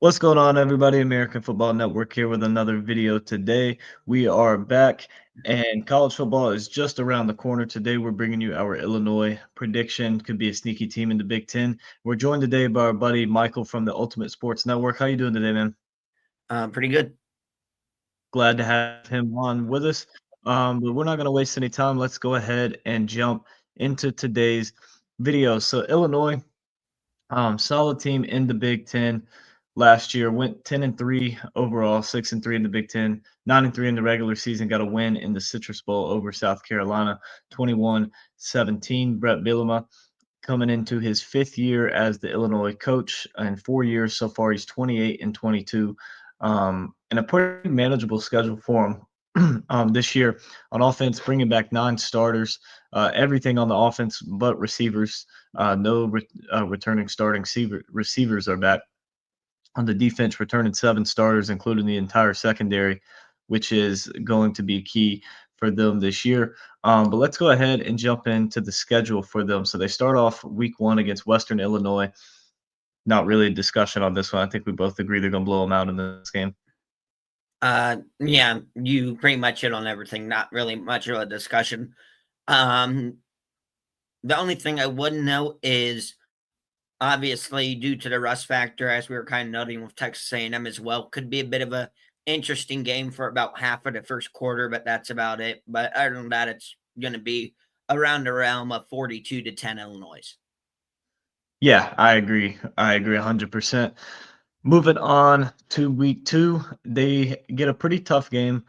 What's going on, everybody? American Football Network here with another video today. We are back, and college football is just around the corner. Today, we're bringing you our Illinois prediction. Could be a sneaky team in the Big Ten. We're joined today by our buddy Michael from the Ultimate Sports Network. How you doing today, man? Pretty good. Glad to have him on with us. But we're not going to waste any time. Let's go ahead and jump into today's video. So, Illinois. Solid team in the Big Ten last year. Went 10-3 overall, 6-3 in the Big Ten, 9-3 in the regular season. Got a win in the Citrus Bowl over South Carolina, 21-17. Brett Bielema coming into his fifth year as the Illinois coach. In 4 years so far, he's 28-22, and a pretty manageable schedule for him. This year on offense, bringing back 9 starters, everything on the offense but receivers. No returning starting receivers are back. On the defense, returning 7 starters, including the entire secondary, which is going to be key for them this year. But let's go ahead and jump into the schedule for them. So they start off week 1 against Western Illinois. Not really a discussion on this one. I think we both agree they're going to blow them out in this game. Yeah, you pretty much hit on everything. Not really much of a discussion. Um, the only thing I would note is obviously due to the rust factor, as we were kind of noting with Texas A&M as well, could be a bit of a interesting game for about half of the first quarter, but that's about it. But other than that, it's going to be around the realm of 42-10 Illinois. Yeah, I agree. I agree 100%. Moving on to week 2, they get a pretty tough game,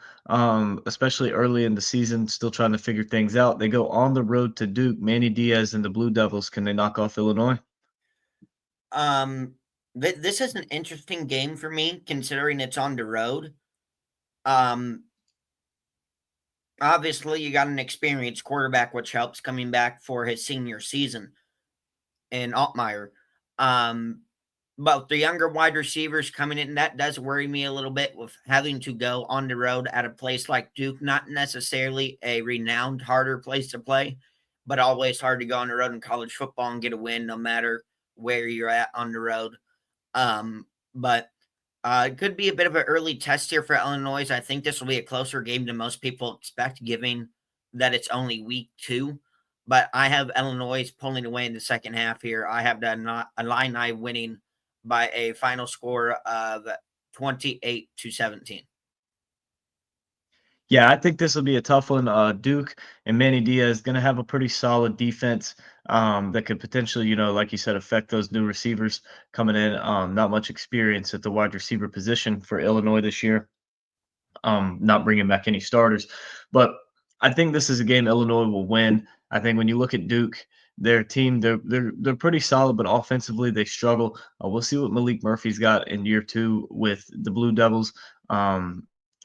especially early in the season, still trying to figure things out. They go on the road to Duke. Manny Diaz and the Blue Devils. Can they knock off Illinois? Um, this is an interesting game for me considering it's on the road. Um, Obviously, you got an experienced quarterback, which helps coming back for his senior season in Altmaier. Um, but the younger wide receivers coming in, that does worry me a little bit with having to go on the road at a place like Duke, not necessarily a renowned harder place to play, but always hard to go on the road in college football and get a win no matter where you're at on the road. But it could be a bit of an early test here for Illinois. I think this will be a closer game than most people expect, given that it's only week 2. But I have Illinois pulling away in the second half here. I have the Illini winning by a final score of 28-17. Yeah, I think this will be a tough one. Duke and Manny Diaz going to have a pretty solid defense that could potentially, like you said, affect those new receivers coming in. Not much experience at the wide receiver position for Illinois this year. Not bringing back any starters. But I think this is a game Illinois will win. I think when you look at Duke, their team, they're pretty solid, but offensively they struggle. We'll see what Malik Murphy's got in year 2 with the Blue Devils.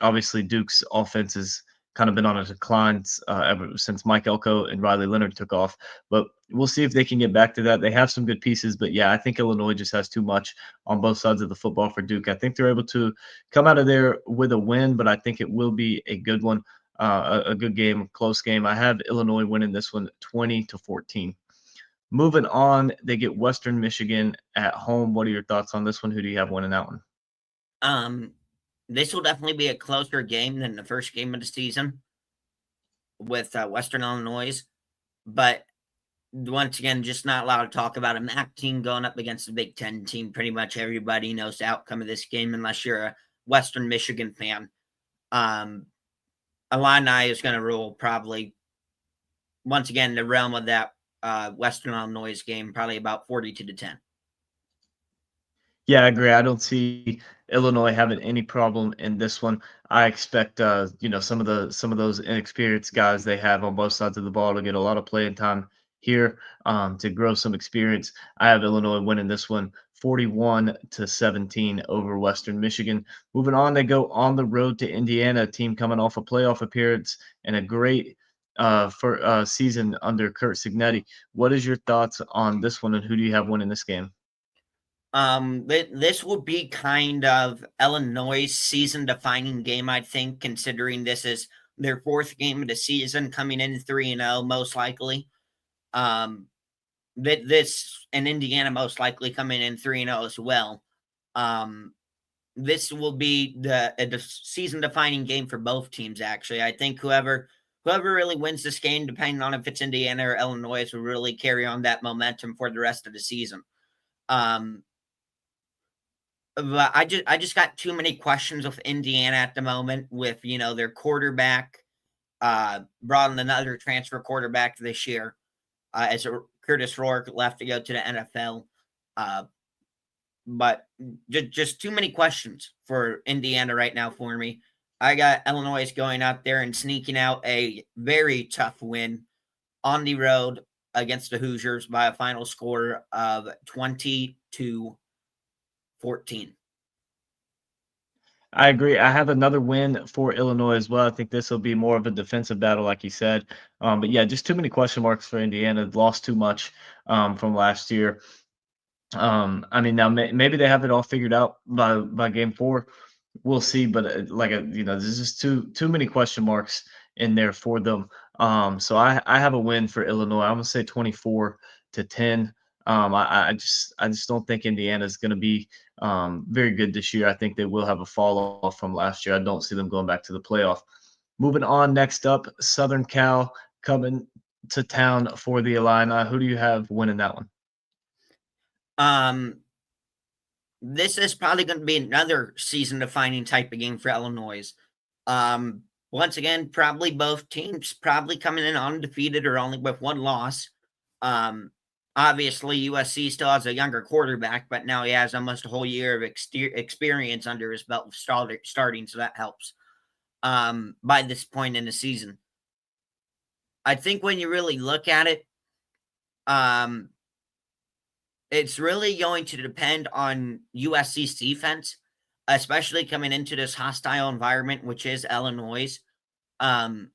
Obviously, Duke's offense has kind of been on a decline ever since Mike Elko and Riley Leonard took off. But we'll see if they can get back to that. They have some good pieces, but yeah, I think Illinois just has too much on both sides of the football for Duke. I think they're able to come out of there with a win, but I think it will be a good one, a good game, close game. I have Illinois winning this one 20-14. Moving on, they get Western Michigan at home. What are your thoughts on this one? Who do you have winning that one? Um, this will definitely be a closer game than the first game of the season with Western Illinois. But once again, just not allowed to talk about a MAC team going up against a Big Ten team. Pretty much everybody knows the outcome of this game, unless you're a Western Michigan fan. Um, Illini is going to rule probably once again the realm of that Western Illinois game, probably about 42-10. Yeah, I agree. I don't see Illinois having any problem in this one. I expect some of those inexperienced guys they have on both sides of the ball to get a lot of playing time here to grow some experience. I have Illinois winning this one 41-17 over Western Michigan. Moving on, they go on the road to Indiana, a team coming off a playoff appearance and a great for season under Kurt Signetti. What is your thoughts on this one, and who do you have winning this game? This will be kind of Illinois' season-defining game, I think, considering this is their fourth game of the season, coming in 3-0, most likely. Um, this and Indiana most likely coming in 3-0 as well. this will be the season defining game for both teams. Actually, I think whoever really wins this game, depending on if it's Indiana or Illinois, will really carry on that momentum for the rest of the season. But I just got too many questions with Indiana at the moment with their quarterback. Brought in another transfer quarterback this year, as Curtis Rourke left to go to the NFL. But just too many questions for Indiana right now for me. I got Illinois going out there and sneaking out a very tough win on the road against the Hoosiers by a final score of 20-14. I agree. I have another win for Illinois as well. I think this will be more of a defensive battle, like you said. But yeah, just too many question marks for Indiana. Lost too much from last year. I mean, now maybe they have it all figured out by game four. We'll see, but there's just too many question marks in there for them. So I have a win for Illinois. I'm gonna say 24-10. I just don't think Indiana is gonna be very good this year. I think they will have a fall off from last year. I don't see them going back to the playoff. Moving on, next up, Southern Cal coming to town for the Illini. Who do you have winning that one? Um, this is probably going to be another season-defining type of game for Illinois. Once again, probably both teams probably coming in undefeated or only with one loss. Obviously, USC still has a younger quarterback, but now he has almost a whole year of experience under his belt starting, so that helps. By this point in the season, I think when you really look at it, it's really going to depend on USC's defense, especially coming into this hostile environment, which is Illinois. Um,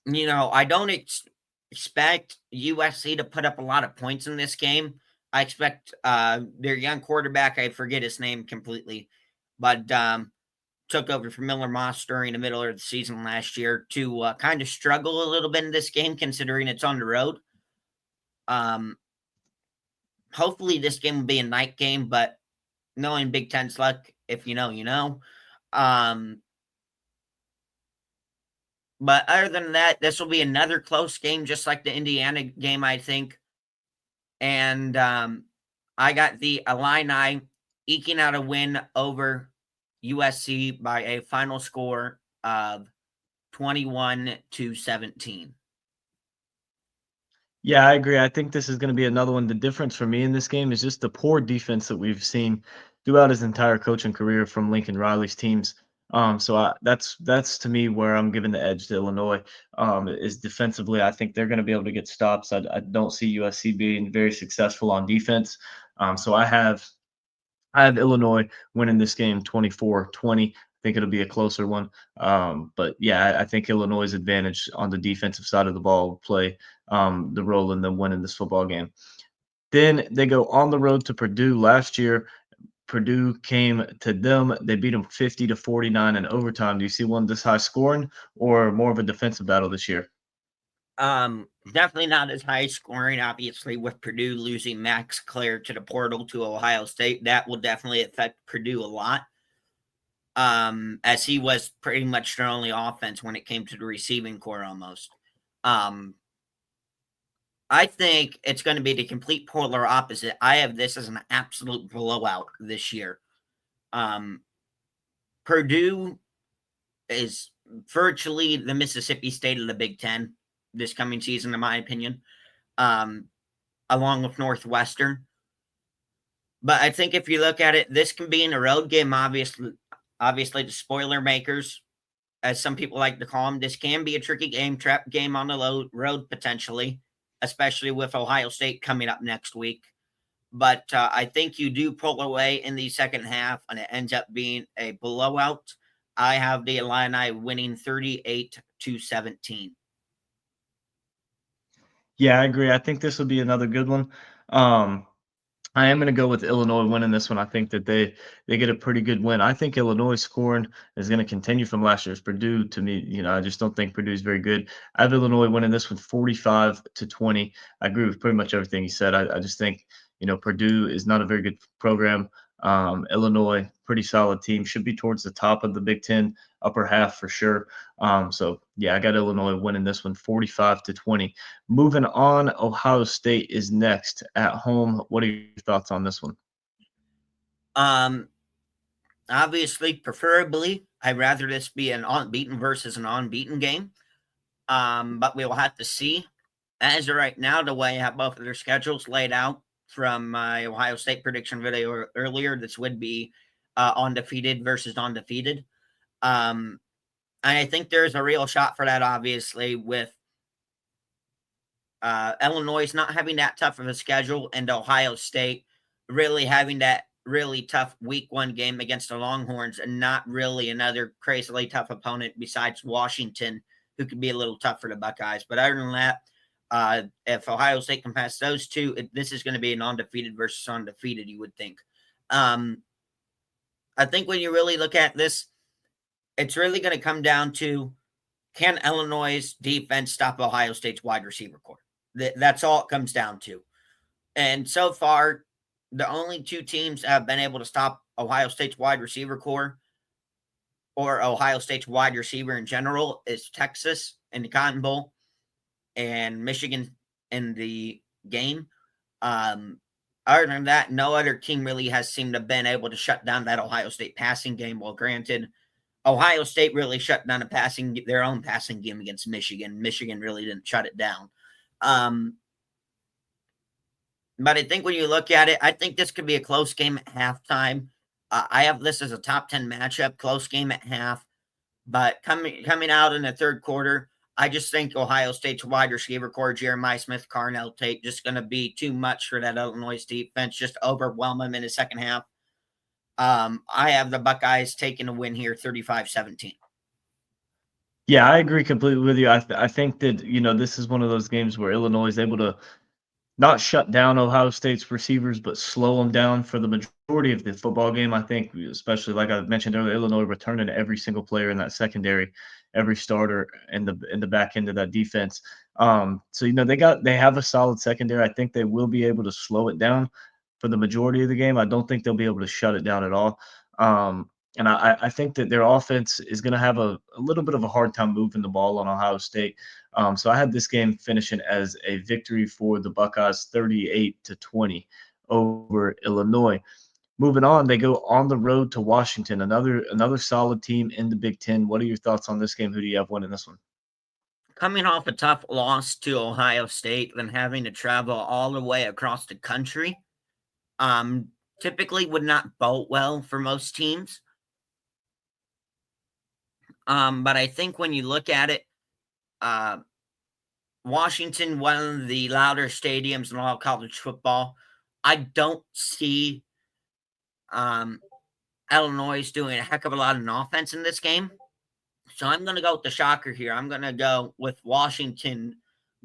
I don't expect USC to put up a lot of points in this game. I expect their young quarterback, I forget his name completely, but took over from Miller Moss during the middle of the season last year to kind of struggle a little bit in this game, considering it's on the road. Hopefully this game will be a night game, but knowing Big Ten's luck, if you know, you know. But other than that, this will be another close game, just like the Indiana game, I think. And I got the Illini eking out a win over USC by a final score of 21-17. Yeah, I agree. I think this is going to be another one. The difference for me in this game is just the poor defense that we've seen throughout his entire coaching career from Lincoln Riley's teams. That's to me where I'm giving the edge to Illinois. Is defensively, I think they're going to be able to get stops. I don't see USC being very successful on defense. So I have Illinois winning this game 24-20. I think it'll be a closer one. But yeah, I think Illinois' advantage on the defensive side of the ball will play the role in them winning this football game. Then they go on the road to Purdue. Last year, Purdue came to them. They beat them 50-49 in overtime. Do you see one this high scoring or more of a defensive battle this year? Definitely not as high scoring, obviously, with Purdue losing Max Clare to the portal to Ohio State. That will definitely affect Purdue a lot. As he was pretty much their only offense when it came to the receiving core almost. I think it's going to be the complete polar opposite. I have this as an absolute blowout this year. Purdue is virtually the Mississippi State of the Big Ten this coming season, in my opinion, along with Northwestern. But I think if you look at it, this can be in a road game, obviously the spoiler makers, as some people like to call them. This can be a tricky game, trap game on the road potentially, especially with Ohio State coming up next week. But I think you do pull away in the second half, and it ends up being a blowout. I have the Illini winning 38-17. Yeah, I agree. I think this will be another good one. I am going to go with Illinois winning this one. I think that they get a pretty good win. I think Illinois scoring is going to continue from last year's Purdue. To me, I just don't think Purdue is very good. I have Illinois winning this one 45-20. I agree with pretty much everything you said. I just think Purdue is not a very good program. Illinois, pretty solid team, should be towards the top of the Big Ten, upper half for sure. So yeah, I got Illinois winning this one 45-20. Moving on, Ohio State is next at home. What are your thoughts on this one? Um, Obviously, preferably, I'd rather this be an unbeaten versus an unbeaten game. But we'll have to see. As of right now, the way I have both of their schedules laid out from my Ohio State prediction video earlier, this would be undefeated versus undefeated. Um, and I think there's a real shot for that, obviously, with Illinois not having that tough of a schedule and Ohio State really having that really tough week one game against the Longhorns and not really another crazily tough opponent besides Washington, who could be a little tough for the Buckeyes. But other than that, if Ohio State can pass those two, this is going to be an undefeated versus undefeated, you would think. Um, I think when you really look at this, it's really going to come down to, can Illinois' defense stop Ohio State's wide receiver core? That's all it comes down to. And so far, the only two teams that have been able to stop Ohio State's wide receiver core or Ohio State's wide receiver in general is Texas in the Cotton Bowl and Michigan in the game. Other than that, no other team really has seemed to have been able to shut down that Ohio State passing game. Well, granted, Ohio State really shut down their own passing game against Michigan. Michigan really didn't shut it down. But I think when you look at it, I think this could be a close game at halftime. I have this as a top 10 matchup, close game at half. But coming out in the third quarter, I just think Ohio State's wide receiver core, Jeremiah Smith, Carnell Tate, just going to be too much for that Illinois defense, just overwhelm them in the second half. I have the Buckeyes taking a win here 35-17. Yeah, I agree completely with you. I think that, this is one of those games where Illinois is able to not shut down Ohio State's receivers, but slow them down for the majority of the football game. I think, especially like I mentioned earlier, Illinois returning every single player in that secondary, every starter in the back end of that defense. So they have a solid secondary. I think they will be able to slow it down for the majority of the game. I don't think they'll be able to shut it down at all. And I think that their offense is going to have a little bit of a hard time moving the ball on Ohio State. So I had this game finishing as a victory for the Buckeyes 38-20 over Illinois. Moving on, they go on the road to Washington, another solid team in the Big Ten. What are your thoughts on this game? Who do you have winning this one? Coming off a tough loss to Ohio State, then having to travel all the way across the country, typically would not bode well for most teams. But I think when you look at it, Washington, one of the louder stadiums in all college football. I don't see Illinois doing a heck of a lot of offense in this game. So I'm going to go with the shocker here. I'm going to go with Washington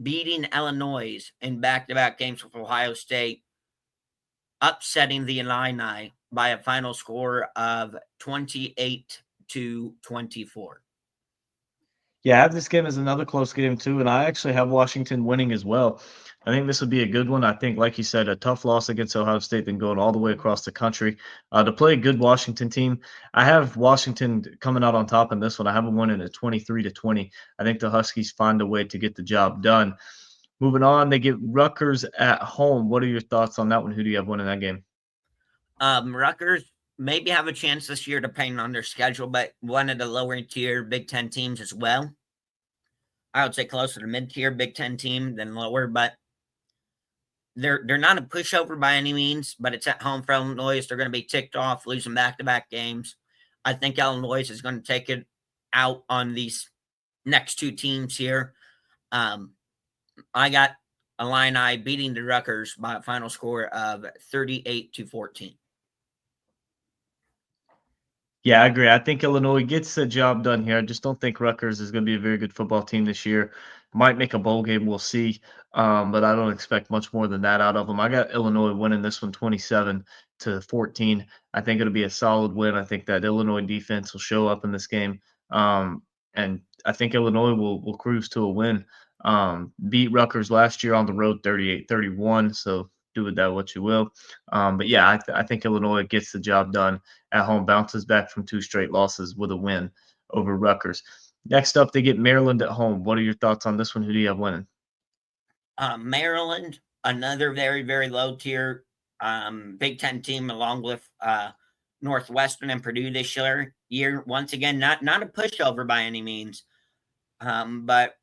beating Illinois in back-to-back games with Ohio State, upsetting the Illini by a final score of 28-24. Yeah, I have this game as another close game too, and I actually have Washington winning as well. I think this would be a good one. I think, like you said, a tough loss against Ohio State, then going all the way across the country to play a good Washington team. I have Washington coming out on top in this one. I have them winning at 23-20. I think the Huskies find a way to get the job done. Moving on, they get Rutgers at home. What are your thoughts on that one? Who do you have winning that game? Rutgers maybe have a chance this year depending on their schedule, but one of the lower tier Big Ten teams as well. I would say closer to mid-tier Big Ten team than lower, but they're not a pushover by any means, but it's at home for Illinois. They're going to be ticked off, losing back-to-back games. I think Illinois is going to take it out on these next two teams here. I got Illini beating the Rutgers by a final score of 38-14. Yeah, I agree. I think Illinois gets the job done here. I just don't think Rutgers is going to be a very good football team this year. Might make a bowl game, we'll see. But I don't expect much more than that out of them. I got Illinois winning this one 27-14. I think it'll be a solid win. I think that Illinois defense will show up in this game. And I think Illinois will cruise to a win. Beat Rutgers last year on the road 38-31. So do with that what you will. But yeah, I think Illinois gets the job done at home, bounces back from 2 straight losses with a win over Rutgers. Next up, they get Maryland at home. What are your thoughts on this one? Who do you have winning? Maryland, another very, very low tier Big Ten team, along with Northwestern and Purdue this year. Once again, not a pushover by any means, but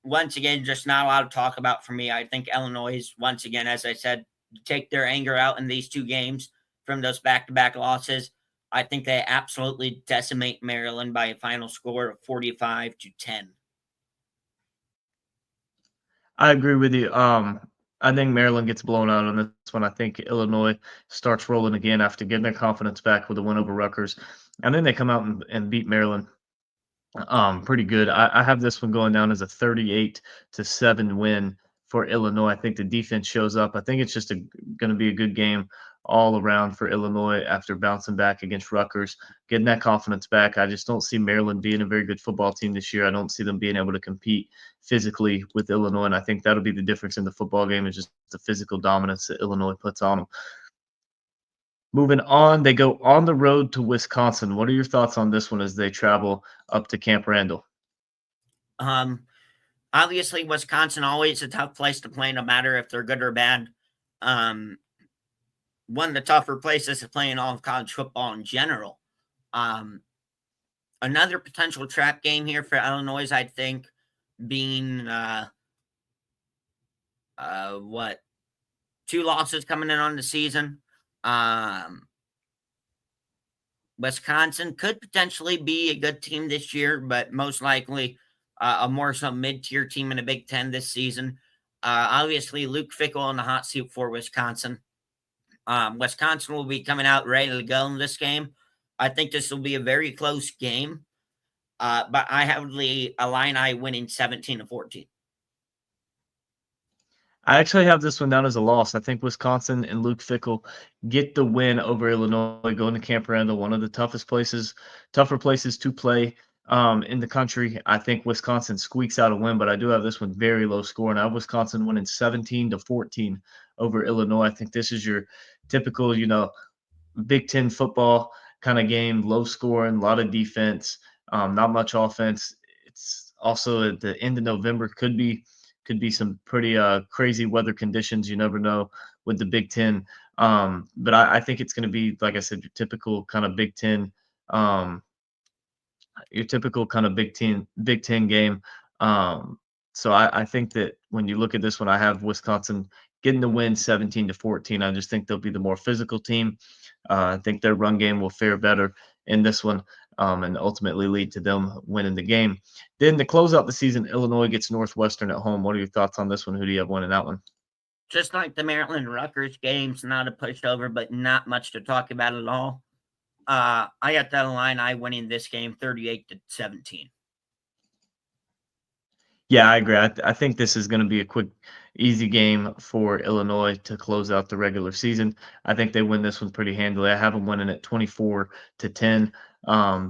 once again, just not a lot to talk about for me. I think Illinois, once again, as I said, take their anger out in these 2 games from those back-to-back losses. I think they absolutely decimate Maryland by a final score of 45-10. I agree with you. I think Maryland gets blown out on this one. I think Illinois starts rolling again after getting their confidence back with a win over Rutgers, and then they come out and beat Maryland. Pretty good. I have this one going down as a 38-7 win for Illinois. I think the defense shows up. I think it's just going to be a good game all around for Illinois after bouncing back against Rutgers, getting that confidence back. I just don't see Maryland being a very good football team this year. I don't see them being able to compete physically with Illinois, and I think that'll be the difference in the football game is just the physical dominance that Illinois puts on them. Moving on, they go on the road to Wisconsin. What are your thoughts on this one as they travel up to Camp Randall? Um, Obviously, Wisconsin always a tough place to play, no matter if they're good or bad. Um, One of the tougher places to play in all of college football in general. Um, Another potential trap game here for Illinois, I think, being what 2 losses coming in on the season. Um, Wisconsin could potentially be a good team this year, but most likely a more some mid-tier team in the Big Ten this season. Obviously, Luke Fickell on the hot seat for Wisconsin. Wisconsin will be coming out ready to go in this game. I think this will be a very close game, but I have the Illini winning 17-14. I actually have this one down as a loss. I think Wisconsin and Luke Fickell get the win over Illinois, going to Camp Randall, one of the tougher places to play in the country. I think Wisconsin squeaks out a win, but I do have this one very low score, and I have Wisconsin winning 17-14 over Illinois. I think this is your typical, Big Ten football kind of game, low scoring, a lot of defense, not much offense. It's also at the end of November, could be some pretty crazy weather conditions. You never know with the Big Ten. But I think it's going to be, like I said, um, your typical kind of Big Ten game. So I think that when you look at this one, I have Wisconsin getting the win 17-14. I just think they'll be the more physical team. I think their run game will fare better in this one, and ultimately lead to them winning the game. Then to close out the season, Illinois gets Northwestern at home. What are your thoughts on this one? Who do you have winning that one? Just like the Maryland Rutgers games, not a pushover, but not much to talk about at all. I got that line. I winning this game 38-17. Yeah, I agree. I think this is going to be a quick, easy game for Illinois to close out the regular season. I think they win this one pretty handily. I have them winning at 24-10.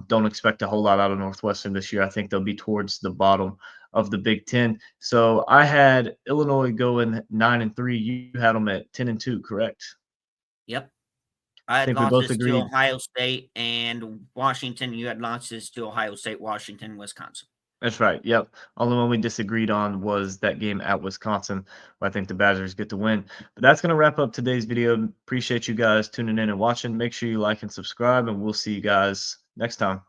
Don't expect a whole lot out of Northwestern this year. I think they'll be towards the bottom of the Big Ten. So I had Illinois going 9-3. You had them at 10-2, correct? Yep. I I had think we both losses to agreed. Ohio State and Washington. You had losses to Ohio State, Washington, Wisconsin. That's right. Yep. Only one we disagreed on was that game at Wisconsin, where I think the Badgers get the win. But that's going to wrap up today's video. Appreciate you guys tuning in and watching. Make sure you like and subscribe, and we'll see you guys next time.